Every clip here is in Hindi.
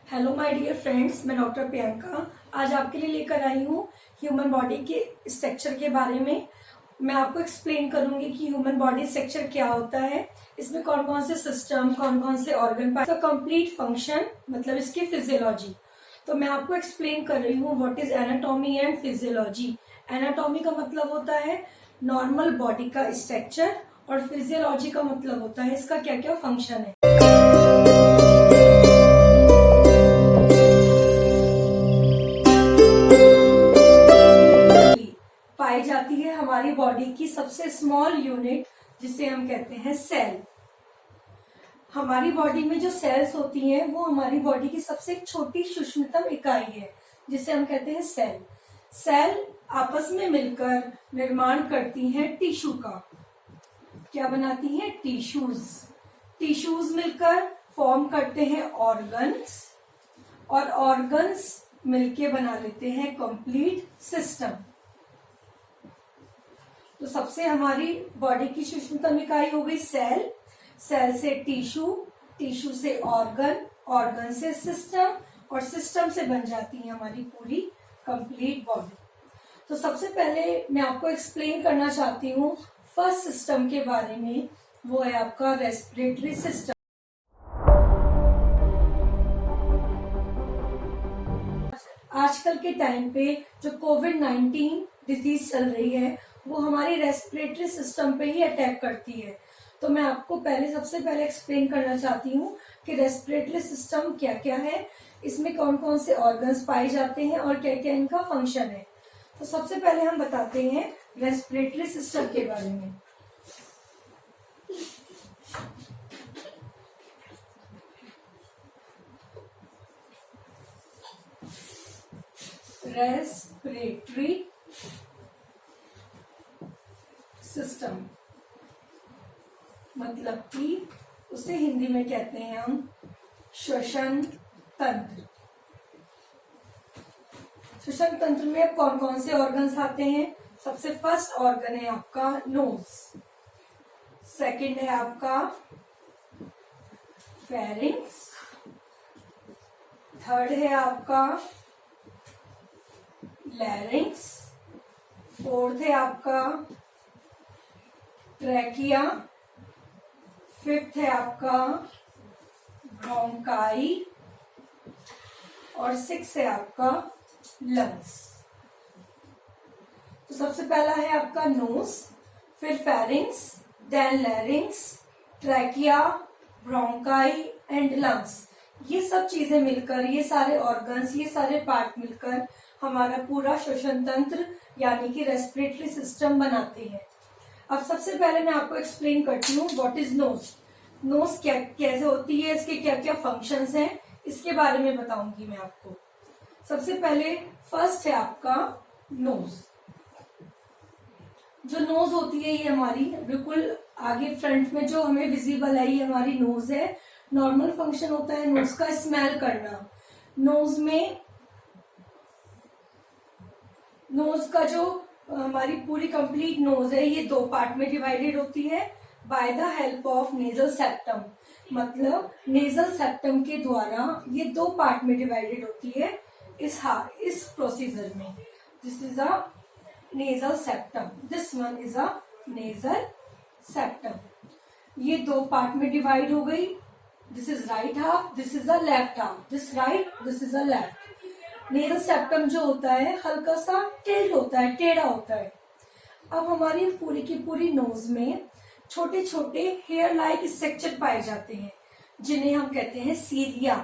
हेलो माय डियर फ्रेंड्स, मैं डॉक्टर प्रियंका आज आपके लिए लेकर आई हूँ ह्यूमन बॉडी के स्ट्रक्चर के बारे में। मैं आपको एक्सप्लेन करूंगी कि ह्यूमन बॉडी स्ट्रक्चर क्या होता है, इसमें कौन कौन से सिस्टम, कौन कौन से ऑर्गन, इसका कंप्लीट फंक्शन मतलब इसकी फिजियोलॉजी। तो मैं आपको एक्सप्लेन कर रही हूँ what is anatomy and physiology. Anatomy का मतलब होता है नॉर्मल बॉडी का स्ट्रक्चर और फिजियोलॉजी का मतलब होता है इसका क्या क्या फंक्शन है। पाई जाती है हमारी बॉडी की सबसे स्मॉल यूनिट जिसे हम कहते हैं सेल। हमारी बॉडी में जो सेल्स होती हैं वो हमारी बॉडी की सबसे छोटी सूक्ष्मतम इकाई है जिसे हम कहते हैं सेल। सेल आपस में मिलकर निर्माण करती हैं टिश्यू का। क्या बनाती हैं? टिश्यूज। टिश्यूज मिलकर फॉर्म करते हैं ऑर्गन्स और ऑर्गन्स मिलके बना लेते हैं कंप्लीट सिस्टम। तो सबसे हमारी बॉडी की सूक्ष्मतम इकाई हो गई सेल, सेल से टिश्यू, टिश्यू से ऑर्गन, ऑर्गन से सिस्टम और सिस्टम से बन जाती है हमारी पूरी कंप्लीट बॉडी। तो सबसे पहले मैं आपको एक्सप्लेन करना चाहती हूँ फर्स्ट सिस्टम के बारे में, वो है आपका रेस्पिरेटरी सिस्टम। आजकल के टाइम पे जो कोविड-19 डिजीज चल रही है वो हमारी रेस्पिरेटरी सिस्टम पे ही अटैक करती है। तो मैं आपको सबसे पहले एक्सप्लेन करना चाहती हूँ कि रेस्पिरेटरी सिस्टम क्या क्या है, इसमें कौन कौन से ऑर्गन्स पाए जाते हैं और क्या क्या इनका फंक्शन है। तो सबसे पहले हम बताते हैं रेस्पिरेटरी सिस्टम के बारे में। रेस्पिरेटरी सिस्टम मतलब कि उसे हिंदी में कहते हैं हम श्वसन तंत्र। श्वसन तंत्र में कौन कौन से ऑर्गन्स आते हैं? सबसे फर्स्ट ऑर्गन है आपका नोज, सेकंड है आपका फेरिंक्स, थर्ड है आपका लैरिंक्स, फोर्थ है आपका ट्रैकिया, फिफ्थ है आपका ब्रोंकाई और सिक्स है आपका लंग्स। तो सबसे पहला है आपका नोज, फिर pharynx, then larynx, trachea, bronchi and lungs. ये सब चीजें मिलकर, ये सारे ऑर्गन्स, ये सारे पार्ट मिलकर हमारा पूरा श्वसन तंत्र यानी कि रेस्पिरेटरी सिस्टम बनाते हैं। अब सबसे पहले मैं आपको एक्सप्लेन करती हूँ व्हाट इज नोज। नोज क्या कैसे होती है, इसके क्या क्या फंक्शंस हैं, इसके बारे में बताऊंगी मैं आपको। सबसे पहले फर्स्ट है आपका नोज। जो नोज होती है ये हमारी बिल्कुल आगे फ्रंट में जो हमें विजिबल है ये हमारी नोज है। नॉर्मल फंक्शन होता है नोज का स्मेल करना। नोज का जो हमारी पूरी कंप्लीट नोज है ये दो पार्ट में डिवाइडेड होती है by the help of nasal septum. मतलब नेजल सेप्टम के द्वारा ये दो पार्ट में डिवाइडेड होती है इस प्रोसीजर में। This is a nasal septum, this one is a nasal septum. ये दो पार्ट में डिवाइड हो गई। This is right half, this is a left half, this right, this is a left. Nasal septum जो होता है हल्का सा टिल्ट होता है, टेढ़ा होता है। अब हमारी पूरी की पूरी नोज में छोटे छोटे हेयर लाइक स्ट्रक्चर पाए जाते हैं जिन्हें हम कहते हैं सीलिया।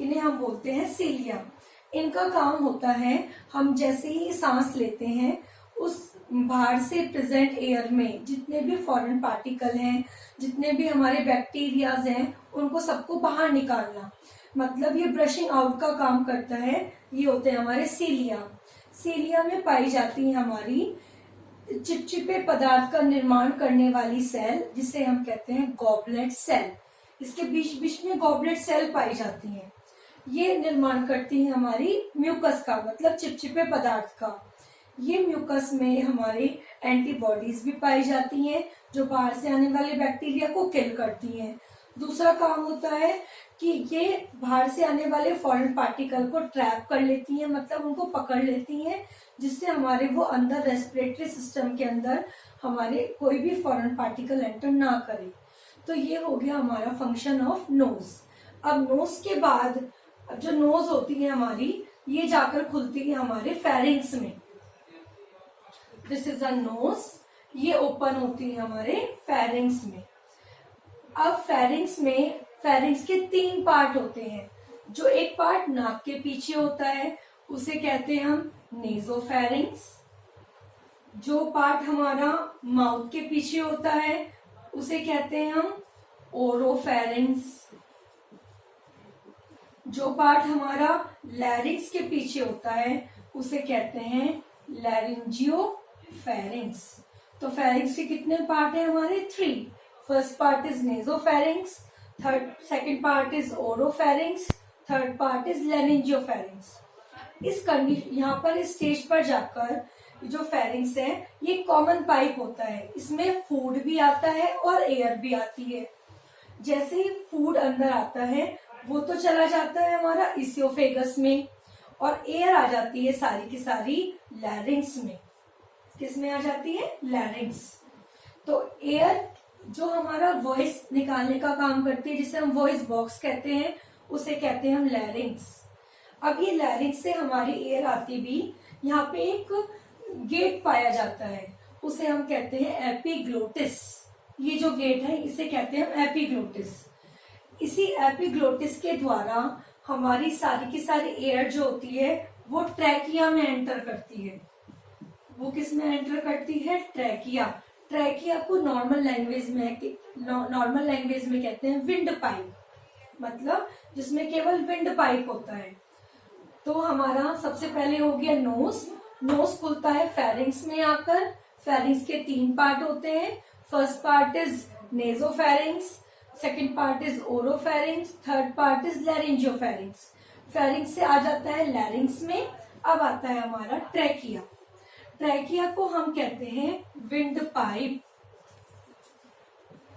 इन्हें हम बोलते हैं सीलिया। इनका काम होता है हम जैसे ही सांस लेते हैं उस बाहर से प्रेजेंट एयर में जितने भी फॉरेन पार्टिकल हैं, जितने भी हमारे बैक्टीरियाज हैं, उनको सबको बाहर निकालना। मतलब ये ब्रशिंग आउट का काम करता है। ये होते हैं हमारे सीलिया। सीलिया में पाई जाती है हमारी चिपचिपे पदार्थ का निर्माण करने वाली सेल जिसे हम कहते हैं गॉबलेट सेल। इसके बीच बीच में गॉबलेट सेल पाई जाती हैं। ये निर्माण करती है हमारी म्यूकस का, मतलब चिपचिपे पदार्थ का। ये म्यूकस में हमारे एंटीबॉडीज भी पाई जाती हैं जो बाहर से आने वाले बैक्टीरिया को किल करती हैं। दूसरा काम होता है कि ये बाहर से आने वाले फॉरेन पार्टिकल को ट्रैप कर लेती हैं, मतलब उनको पकड़ लेती हैं, जिससे हमारे वो अंदर रेस्पिरेटरी सिस्टम के अंदर हमारे कोई भी फॉरेन पार्टिकल एंटर ना करे। तो ये हो गया हमारा फंक्शन ऑफ नोज। अब नोज के बाद जो नोज होती है हमारी, ये जाकर खुलती है हमारे फेरिंग्स में। दिस इज अ नोज, ये ओपन होती है हमारे फेरिंग्स में। अब फेरिंग्स के 3 पार्ट होते हैं। जो एक पार्ट नाक के पीछे होता है उसे कहते हैं हम नेजोफेरिंग्स। जो पार्ट हमारा माउथ के पीछे होता है उसे कहते हैं हम ओरोफेरिंग्स। जो पार्ट हमारा लैरिंग्स के पीछे होता है उसे कहते हैं लैरिंजियोफेरिंग्स। तो फेरिंग्स के कितने पार्ट है हमारे? 3। First part is nasopharynx, second part is oropharynx, third part is laryngopharynx. इस कंडीशन यहाँ पर इस स्टेज पर जाकर जो फेरिंग्स है ये कॉमन पाइप होता है, इसमें फूड भी आता है और एयर भी आती है। जैसे ही फूड अंदर आता है वो तो चला जाता है हमारा इसियोफेगस में, और एयर आ जाती है सारी की सारी लैरिंग्स में। किस में आ जाती है? लैरिंग्स। तो एयर जो हमारा वॉइस निकालने का काम करती है, जिसे हम वॉइस बॉक्स कहते हैं, उसे कहते हैं हम लैरिंग्स। अब ये लैरिंग्स से हमारी एयर आती भी, यहाँ पे एक गेट पाया जाता है, उसे हम कहते हैं एपिग्लोटिस। ये जो गेट है इसे कहते हैं हम एपिग्लोटिस। इसी एपिग्लोटिस के द्वारा हमारी सारी की सारी एयर जो होती है वो ट्रैकिया में एंटर करती है। वो किस में एंटर करती है? ट्रैकिया। ट्रैकिया को नॉर्मल लैंग्वेज में कहते हैं विंड पाइप, मतलब जिसमें केवल विंड पाइप होता है। तो हमारा सबसे पहले हो गया नोज। नोज खुलता है फेरिंग्स में आकर। फेरिंग्स के 3 पार्ट होते हैं। First part is nasopharynx, second part is oropharynx, third part is laryngopharynx. Pharynx से आ जाता है लैरिंग्स में। अब आता है हमारा ट्रैकिया। ट्रैकिया को हम कहते हैं विंड पाइप,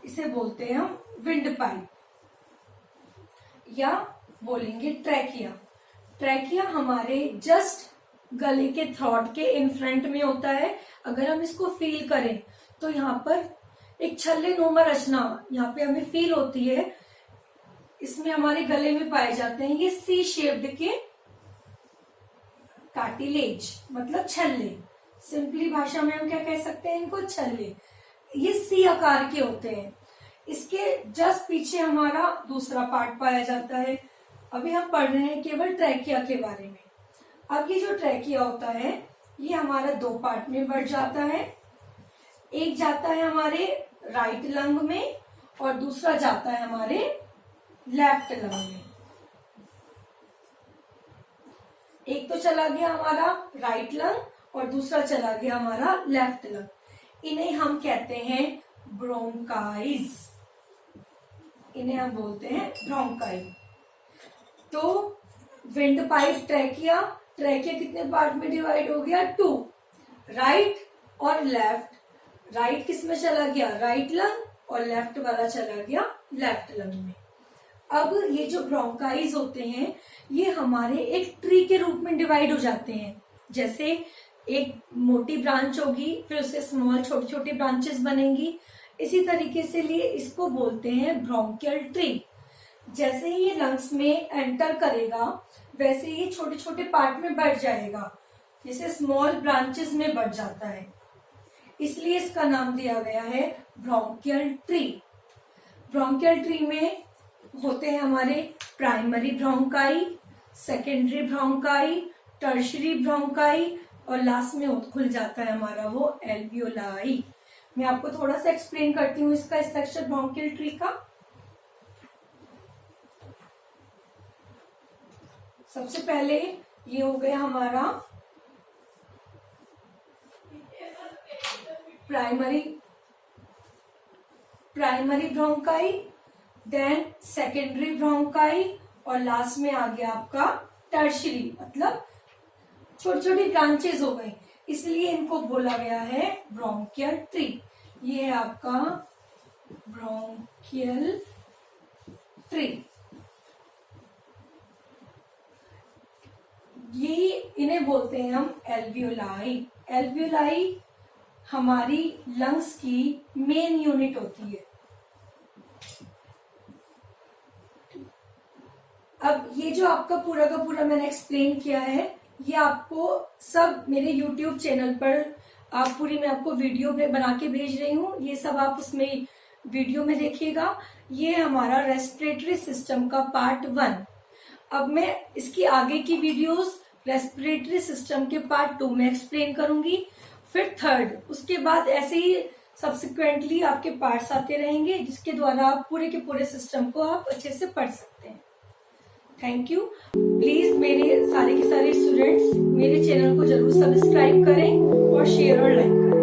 इसे बोलते हैं हम विंड पाइप या बोलेंगे ट्रैकिया। ट्रैकिया हमारे जस्ट गले के थ्रोट के इन फ्रंट में होता है। अगर हम इसको फील करें तो यहाँ पर एक छल्ले नुमा रचना यहाँ पे हमें फील होती है, इसमें हमारे गले में पाए जाते हैं ये सी शेप्ड के कार्टिलेज, मतलब छल्ले। सिंपली भाषा में हम क्या कह सकते हैं इनको? छल्ले। ये सी आकार के होते हैं। इसके जस्ट पीछे हमारा दूसरा पार्ट पाया जाता है। अभी हम पढ़ रहे हैं केवल ट्रैकिया के बारे में। अब ये जो ट्रैकिया होता है ये हमारा 2 पार्ट में बढ़ जाता है। एक जाता है हमारे राइट लंग में और दूसरा जाता है हमारे लेफ्ट लंग में। एक तो चला गया हमारा राइट लंग और दूसरा चला गया हमारा लेफ्ट लंग। इन्हें हम कहते हैं ब्रोंकाइज। इन्हें हम बोलते हैं ब्रोंकाई। तो विंड पाइप ट्रैकिया, ट्रैकिया कितने पार्ट में डिवाइड हो गया? 2, राइट और लेफ्ट। राइट किस में चला गया? राइट लंग, और लेफ्ट वाला चला गया लेफ्ट लंग में। अब ये जो ब्रोंकाइज होते हैं ये हमारे एक ट्री के रूप में डिवाइड हो जाते हैं। जैसे एक मोटी ब्रांच होगी, फिर उससे स्मॉल छोटी छोटी ब्रांचेस बनेंगी, इसी तरीके से लिए इसको बोलते हैं ब्रोंकियल ट्री। जैसे ही ये लंग्स में एंटर करेगा वैसे ही छोटे छोटे पार्ट में बढ़ जाएगा, जैसे स्मॉल ब्रांचेस में बढ़ जाता है, इसलिए इसका नाम दिया गया है ब्रोंकियल ट्री। ब्रोंकियल ट्री में होते हैं हमारे primary bronchi, secondary bronchi, tertiary bronchi, और लास्ट में खुल जाता है हमारा वो एल्वियोलाई। मैं आपको थोड़ा सा एक्सप्लेन करती हूँ इसका स्ट्रक्चर ब्रोंकियल ट्री का। सबसे पहले ये हो गया हमारा primary bronchi, then secondary bronchi, और लास्ट में आ गया आपका टर्शरी, मतलब छोटी छोटी ब्रांचेस हो गई, इसलिए इनको बोला गया है ब्रोंकियल ट्री। ये है आपका ब्रोंकियल ट्री। यही इन्हें बोलते हैं हम एल्वियोलाई। एल्वियोलाई हमारी लंग्स की मेन यूनिट होती है। अब ये जो आपका पूरा का पूरा मैंने एक्सप्लेन किया है, ये आपको सब मेरे YouTube चैनल पर आप पूरी मैं आपको वीडियो बना के भेज रही हूँ, ये सब आप उसमें वीडियो में देखिएगा। ये हमारा रेस्पिरेटरी सिस्टम का पार्ट 1। अब मैं इसकी आगे की वीडियोस रेस्पिरेटरी सिस्टम के पार्ट 2 में एक्सप्लेन करूंगी, फिर 3rd, उसके बाद ऐसे ही सब्सिक्वेंटली आपके पार्ट्स आते रहेंगे, जिसके द्वारा आप पूरे के पूरे सिस्टम को आप अच्छे से पढ़ सकते हैं। Thank you. प्लीज मेरे सारे के सारे स्टूडेंट्स मेरे चैनल को जरूर सब्सक्राइब करें और शेयर और लाइक करें।